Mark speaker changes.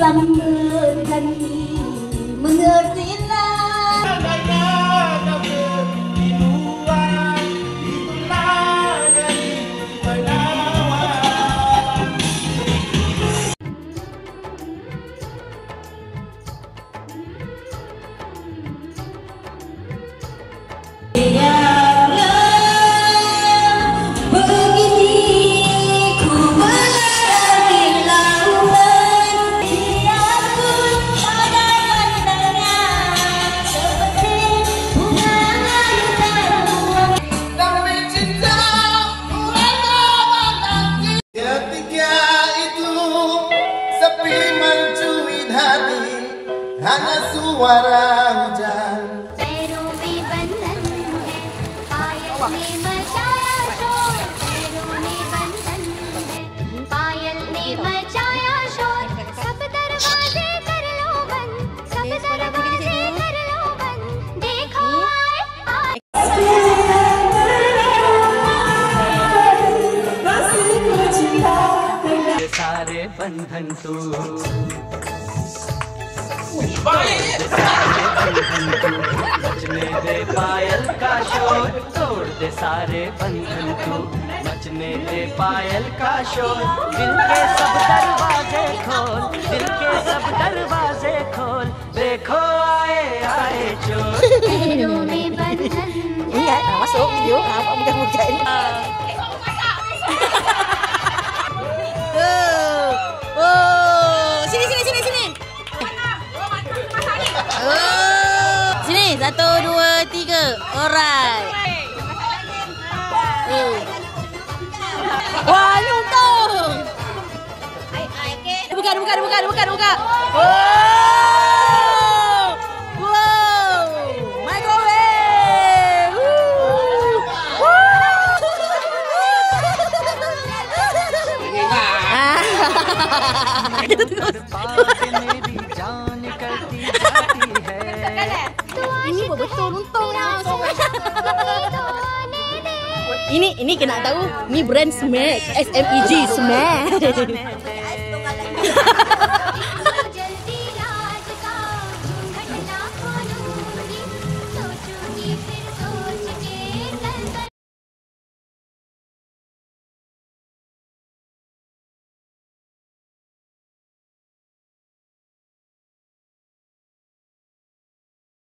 Speaker 1: yang berjanji mengertilah.
Speaker 2: Hanya suara hujan.
Speaker 1: पैरों में बंधन है, पायल में मचाया शोर. पैरों में बंधन है, पायल ने मचाया शोर. सब दरवाजे कर लो बंद, सब दरवाजे कर लो बंद. देखो आए
Speaker 3: सारे बंधन तू बचने दे पायल का शोर, तोड़ दे सारे बंधन तू बचने दे पायल का शोर. दिल के सब दरवाजे खोल, दिल के सब दरवाजे खोल. देखो आए आए चोर.
Speaker 1: पैरों में बंधन.
Speaker 4: Ingat, masuk video. Apa bukan-bukan. Sini. Sini, 1, 2, 3. Alright. Wah, ni untung. Buka. Wow. Microwave.
Speaker 3: मेरी जान करती जाती है.
Speaker 4: Ini betul untung lah. Ini kena tahu, ni brand Smack, SMEG Smack.